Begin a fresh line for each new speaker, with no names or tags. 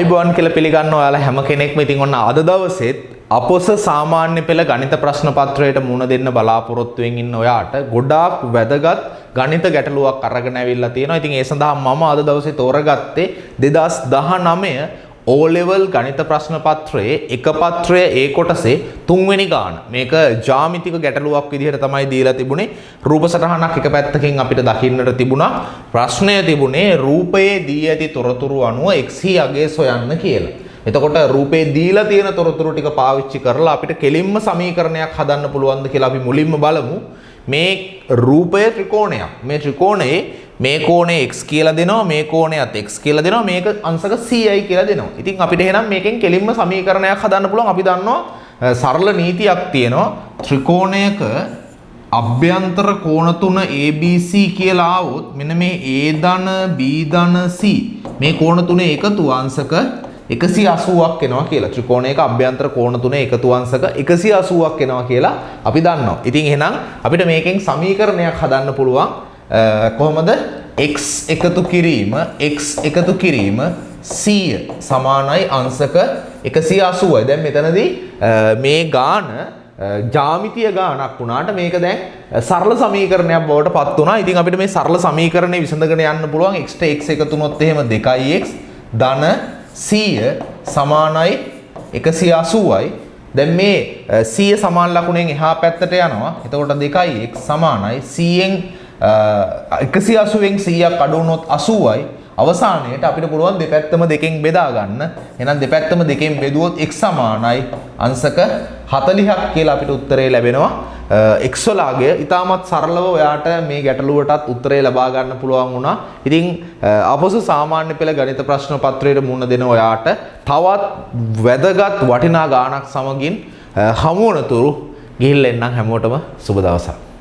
ආයිබෝන් කියලා පිළිගන්න ඔයාලා හැම කෙනෙක්ම ඉතින් ඔන්න අද දවසෙත් අපොස සාමාන්‍ය පෙළ ගණිත ප්‍රශ්න පත්‍රයට මුහුණ දෙන්න බලාපොරොත්තු වෙමින් ඉන්න ඔයාට ගොඩාක් වැදගත් ගණිත ගැටලුවක් අරගෙන ඇවිල්ලා තියෙනවා. ඉතින් ඒ සඳහා මම අද දවසේ තෝරගත්තේ 2019 O level ගණිත ප්‍රශ්න පත්‍රයේ එක පත්‍රයේ ඒ කොටසේ තුන්වෙනි ගාන. මේක ජ්‍යාමිතික ගැටලුවක් විදිහට තමයි දීලා තිබුණේ. රූප සටහනක් එක පැත්තකින් අපිට දකින්නට තිබුණා. ප්‍රශ්නය තිබුණේ රූපයේ දී ඇති තොරතුරු අනුව x හි අගය සොයන්න කියලා. එතකොට රූපේ දීලා තියෙන තොරතුරු ටික පාවිච්චි කරලා අපිට කෙලින්ම සමීකරණයක් හදන්න පුළුවන්ද කියලා අපි මුලින්ම බලමු. මේ රූපය ත්‍රිකෝණයක්. මේ ත්‍රිකෝණයේ මේ කෝණය x කියලා දෙනවා, මේ කෝණයත් x කියලා දෙනවා, මේක අංශක cයි කියලා දෙනවා. ඉතින් අපිට එහෙනම් මේකෙන් කෙලින්ම සමීකරණයක් හදන්න පුළුවන්. අපි දන්නවා සරල නීතියක් තියෙනවා. ත්‍රිකෝණයක අභ්‍යන්තර කෝණ තුන ABC කියලා ආවොත් මෙන්න මේ A ධන B ධන C මේ කෝණ තුනේ එකතු අංශක 180ක් එනවා කියලා. ත්‍රිකෝණයක අභ්‍යන්තර කෝණ තුනේ එකතු අංශක 180ක් එනවා කියලා අපි දන්නවා. ඉතින් එහෙනම් අපිට මේකෙන් සමීකරණයක් හදන්න පුළුවන්. කොහොමද x එකතු කිරීම 100 සමානයි අංශක 180යි. දැන් මෙතනදී මේ ගාන ජ්‍යාමිතිය ගානක් වුණාට මේක දැන් සරල සමීකරණයක් බවට පත් වුණා. ඉතින් අපිට මේ සරල සමීකරණය විසඳගෙන යන්න පුළුවන්. x ට x එකතු වුණොත් එහෙම 2x ධන 100 සමානයි 180යි. දැන් මේ 100 සමාන ලකුණෙන් එහා පැත්තට යනවා. එතකොට 2x සමානයි 100න් 180න් 100ක් අඩු වුණොත් 80යි. අවසානයේට අපිට පුළුවන් දෙපැත්තම දෙකෙන් බෙදා ගන්න. එහෙනම් දෙපැත්තම දෙකෙන් බෙදුවොත් x සමානයි අංශක 40ක් කියලා අපිට උත්තරේ ලැබෙනවා. x වලගේ ඊටමත් සරලව ඔයාට මේ ගැටලුවටත් උත්තරේ ලබා ගන්න පුළුවන් වුණා. ඉතින් අපොස සාමාන්‍ය පෙළ ගණිත ප්‍රශ්න පත්‍රයට මුහුණ දෙන ඔයාට තවත් වැදගත් වටිනා ගාණක් සමගින් හමු වනතුරු ගිහිල්ලා එන්නම්. හැමෝටම සුබ දවසක්.